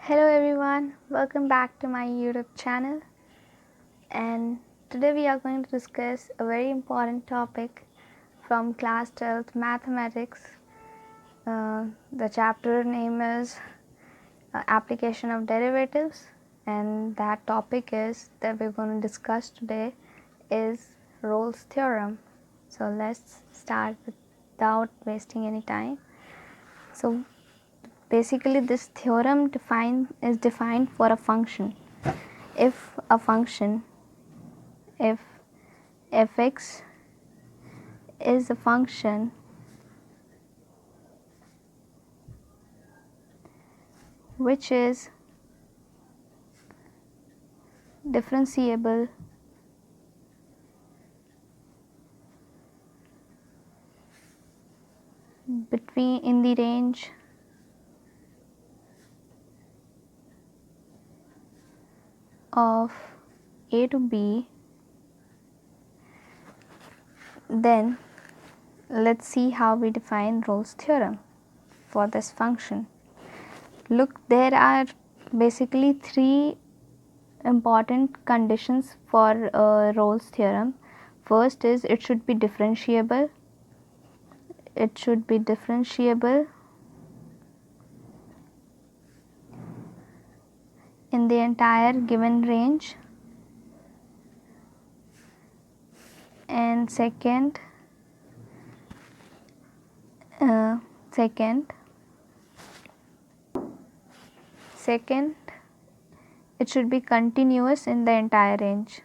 Hello everyone, welcome back to my YouTube channel, and today we are going to discuss a very important topic from class 12th mathematics. The chapter name is application of derivatives, and that topic is that we're going to discuss today is Rolle's theorem. So let's start without wasting any time. So basically this theorem is defined for a function. If a function, if fx is a function which is differentiable in the range of a to b, then let's see how we define Rolle's theorem for this function. Look, there are basically three important conditions for Rolle's theorem. First is it should be differentiable. It should be differentiable in the entire given range, and second it should be continuous in the entire range.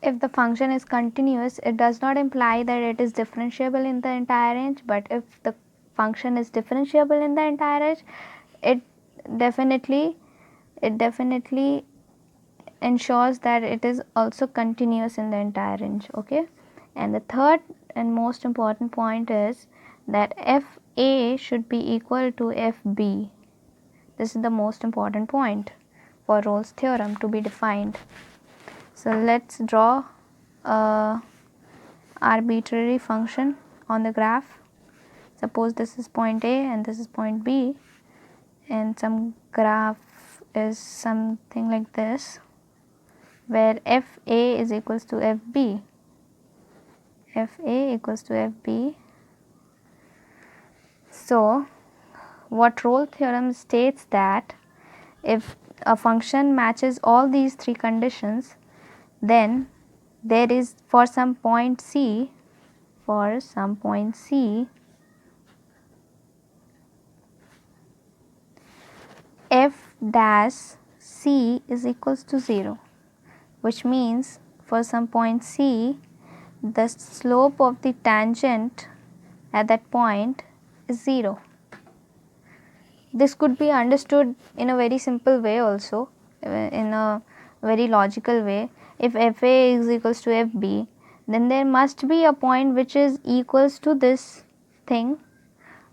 If the function is continuous, it does not imply that it is differentiable in the entire range, but if the function is differentiable in the entire range, it definitely ensures that it is also continuous in the entire range. Okay, and the third and most important point is that fa should be equal to fb. This is the most important point for Rolle's theorem to be defined. So let's draw a arbitrary function on the graph. Suppose this is point A and this is point B, and some graph is something like this, where fa is equals to fb. fa equals to fb. So what Rolle theorem states that if a function matches all these three conditions, then there is for some point c, f dash c is equals to 0, which means for some point c, the slope of the tangent at that point is 0. This could be understood in a very simple way also, in a very logical way. If fa is equals to fb, then there must be a point which is equals to this thing,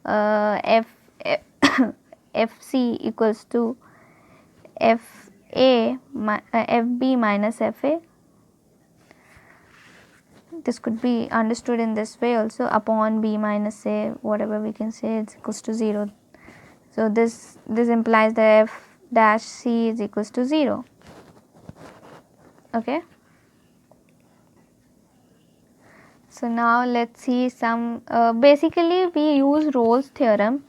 fc equals to fb minus fa. This could be understood in this way also, upon b minus a, whatever we can say, it's equals to 0. So this implies that f dash c is equals to 0. Okay. So now let's see some, basically we use Rolle's theorem.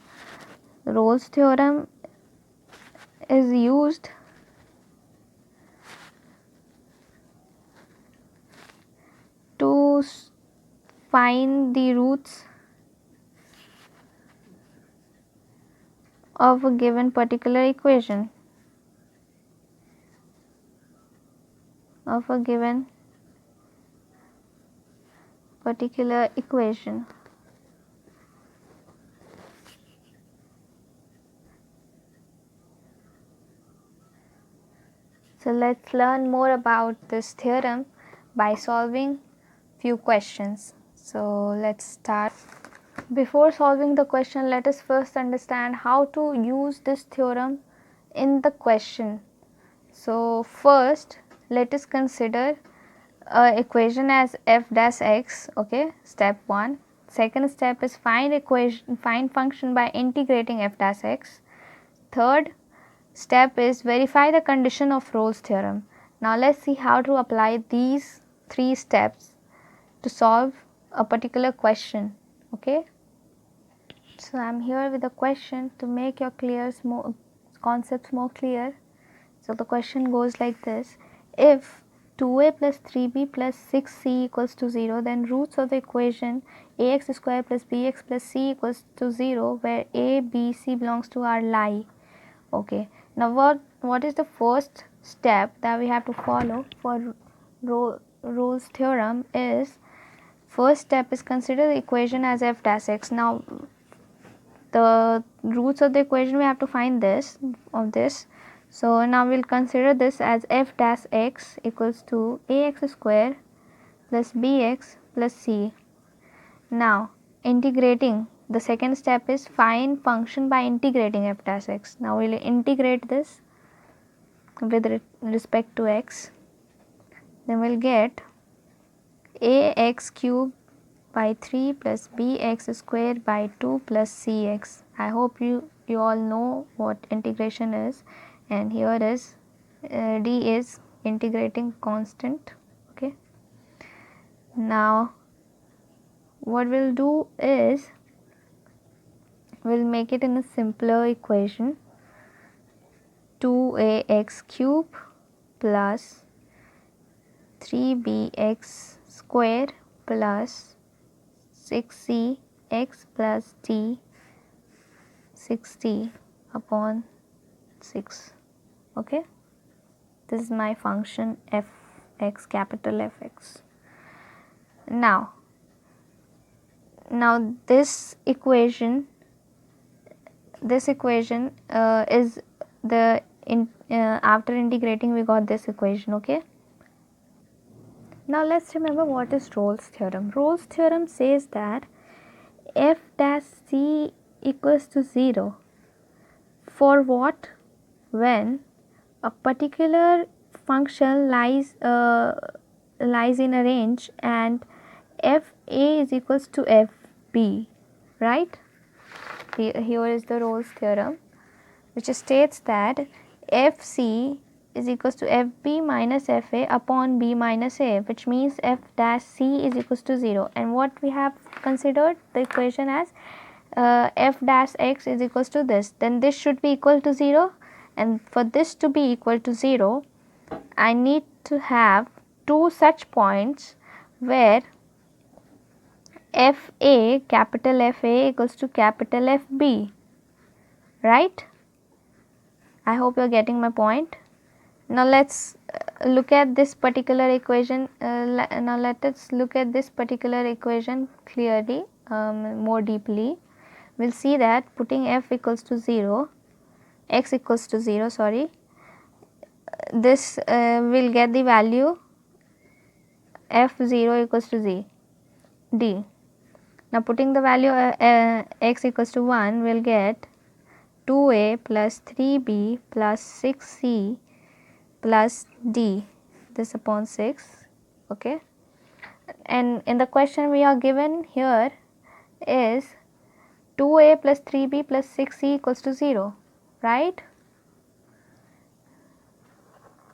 Rolle's theorem is used to find the roots of a given particular equation, So let's learn more about this theorem by solving few questions. So let's start. Before solving the question, let us first understand how to use this theorem in the question. So first let us consider equation as f dash x. Okay, step 1. Second step is find function by integrating f dash x. Third step is verify the condition of Rolle's theorem. Now let's see how to apply these 3 steps to solve a particular question. Okay, so I am here with a question to make your concepts more clear. So the question goes like this: if 2a plus 3b plus 6c equals to 0, then roots of the equation ax square plus bx plus c equals to 0, where a, b, c belongs to R lie. Okay, now what is the first step that we have to follow for Rolle's theorem is, first step is consider the equation as f dash x. Now the roots of the equation we have to find this of this. So now we will consider this as f dash x equals to ax square plus bx plus c. Now integrating, the second step is find function by integrating f dash x. Now we will integrate this with respect to x, then we will get ax cube by 3 plus bx square by 2 plus cx. I hope you all know what integration is, and here is d is integrating constant. Okay, now what we will do is we will make it in a simpler equation: 2ax cube plus 3bx square plus 6c x plus t 60 upon 6. Okay, this is my function f(x), capital F(x). Now this equation is the after integrating we got this equation. Okay, now let's remember what is Rolle's theorem. Rolle's theorem says that f dash c equals to 0 for what? When a particular function lies in a range and f a is equals to f b, right? Here is the Rolle's theorem, which states that f c is equals to f b minus f a upon b minus a, which means f dash c is equals to 0. And what we have considered the equation as f dash x is equals to this, then this should be equal to 0, and for this to be equal to 0 I need to have two such points where f a, capital F a equals to capital F b, right? I hope you are getting my point. Now let's look at this particular equation. Now let us look at this particular equation clearly, more deeply. We'll see that putting f equals to 0, x equals to 0, sorry, this will get the value f0 equals to d. Now putting the value x equals to 1, we'll get 2a plus 3b plus 6c plus d, this upon 6. Okay, and in the question we are given here is 2a plus 3b plus 6c equals to 0, right?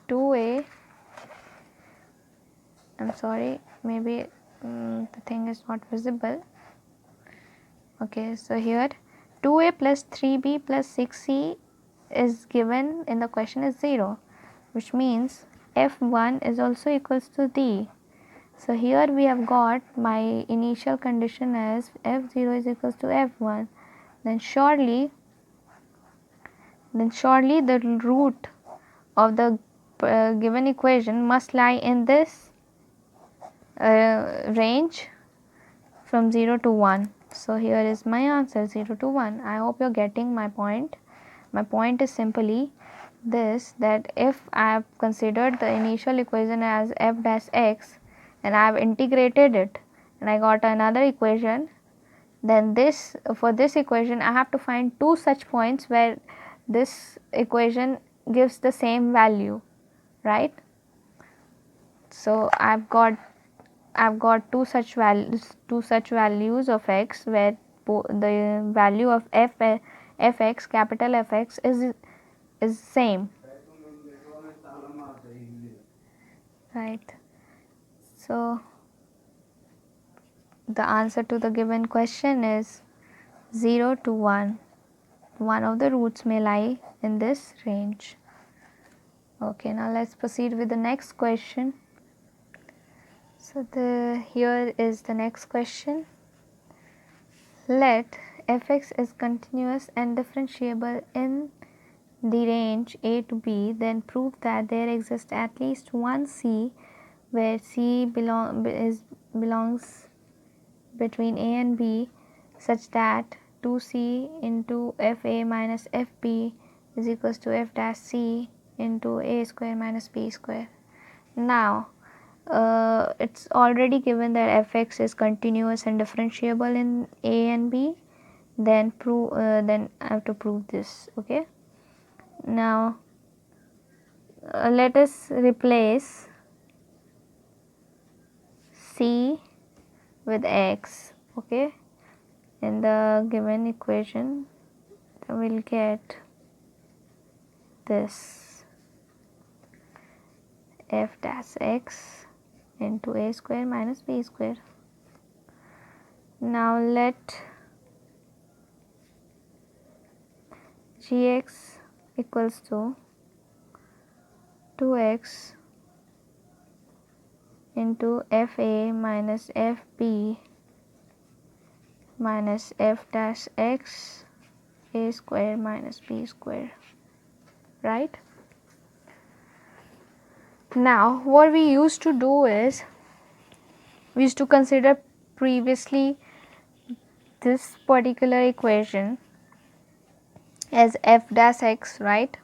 2a, I'm sorry, maybe the thing is not visible. Okay, so here 2a plus 3b plus 6c is given in the question is 0, which means f1 is also equals to d. So here we have got my initial condition as f0 is equals to f1, then surely the root of the given equation must lie in this range from 0 to 1. So here is my answer, 0 to 1. I hope you are getting my point. My point is simply this, that if I have considered the initial equation as f dash x and I have integrated it and I got another equation, then for this equation I have to find two such points where this equation gives the same value, right? So I've got two such values of x where the value of fx, capital Fx is same, right? So the answer to the given question is 0 to 1. One of the roots may lie in this range. Okay, now let's proceed with the next question. So here is the next question. Let fx is continuous and differentiable in the range a to b, then prove that there exists at least one c where c belongs between a and b, such that 2c into fa minus fb is equals to f dash c into a square minus b square. Now it's already given that fx is continuous and differentiable in a and b, then I have to prove this. Okay, now let us replace c with x. Okay, in the given equation we will get this f dash x into a square minus b square. Now let gx equals to 2x into fa minus fb minus f dash x a square minus b square, right? Now what we used to do is we used to consider previously this particular equation as f dash x, right?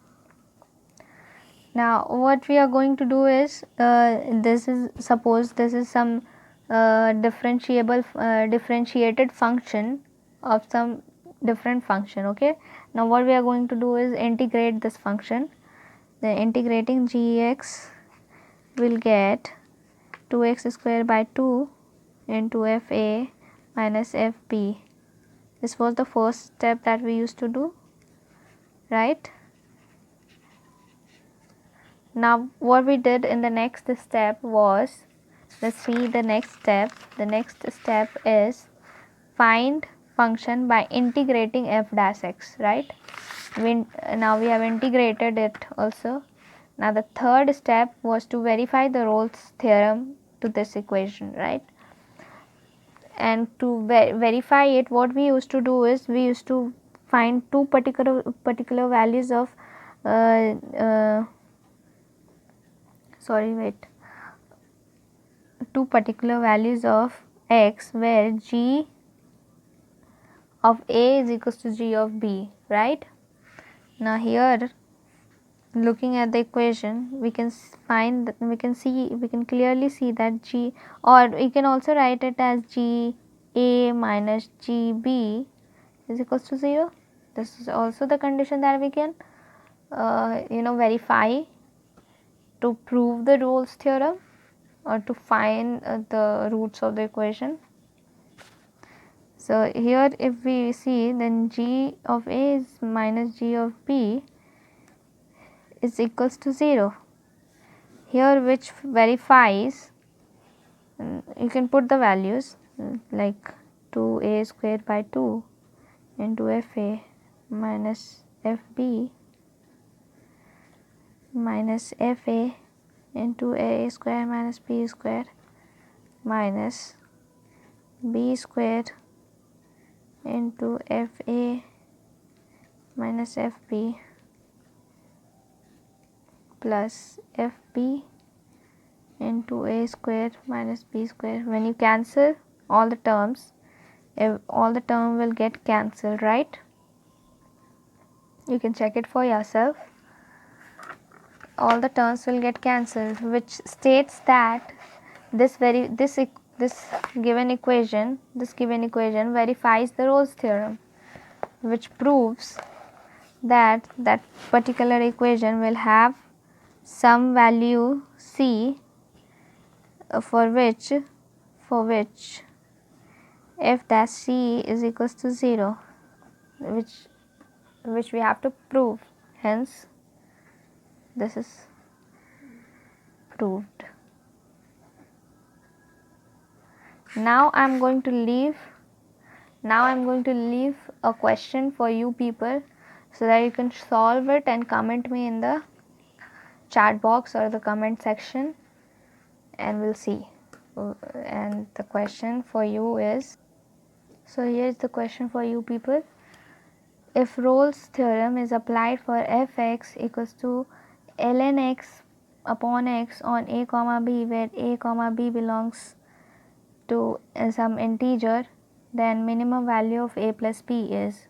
Now what we are going to do is this is, suppose this is some differentiated function of some different function. Okay, now what we are going to do is integrate this function. The integrating gx will get 2x square by 2 into fa minus fb. This was the first step that we used to do, right? Now what we did in the next step was, let's see the next step. The next step is find function by integrating f dash x, right? Now we have integrated it also. Now the third step was to verify the Rolle's theorem to this equation, right? And to verify it, what we used to do is we used to find two particular values of two particular values of x where g of a is equals to g of b, right? Now here, looking at the equation, we can find that we can clearly see that g, or we can also write it as g a minus g b is equals to 0. This is also the condition that we can verify to prove the Rolle's theorem or to find the roots of the equation. So here if we see, then g of a is minus g of b is equals to 0. Here which verifies, you can put the values like 2a square by 2 into fa minus fb minus fa into a square minus b square minus b square into fa minus fb plus fb into a square minus b square. When you cancel all the terms, all the term will get cancelled, right? You can check it for yourself. All the terms will get cancelled, which states that this given equation verifies the Rolle's theorem, which proves that that particular equation will have some value c for which if that c is equals to 0, which we have to prove, hence this is proved. Now I'm going to leave a question for you people so that you can solve it and comment me in the chat box or the comment section, and we'll see. And the question for you is, so here's the question for you people. If Rolle's theorem is applied for f(x) equals to ln x upon x on a comma b, where a comma b belongs to some integer, then minimum value of a plus b is.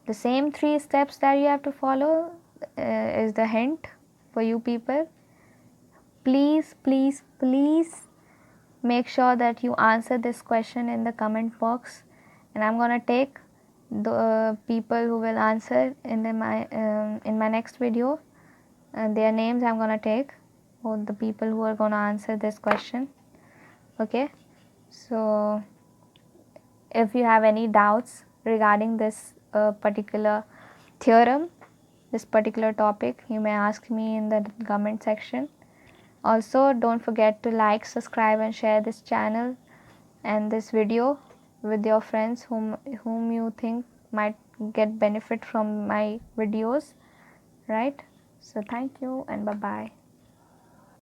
The same 3 steps that you have to follow is the hint for you people. Please make sure that you answer this question in the comment box, and I'm gonna take the people who will answer in my next video, and their names I'm gonna take, or the people who are gonna answer this question. Okay, so if you have any doubts regarding this particular theorem, this particular topic, you may ask me in the comment section. Also, don't forget to like, subscribe and share this channel and this video with your friends whom you think might get benefit from my videos, right? So thank you and bye bye.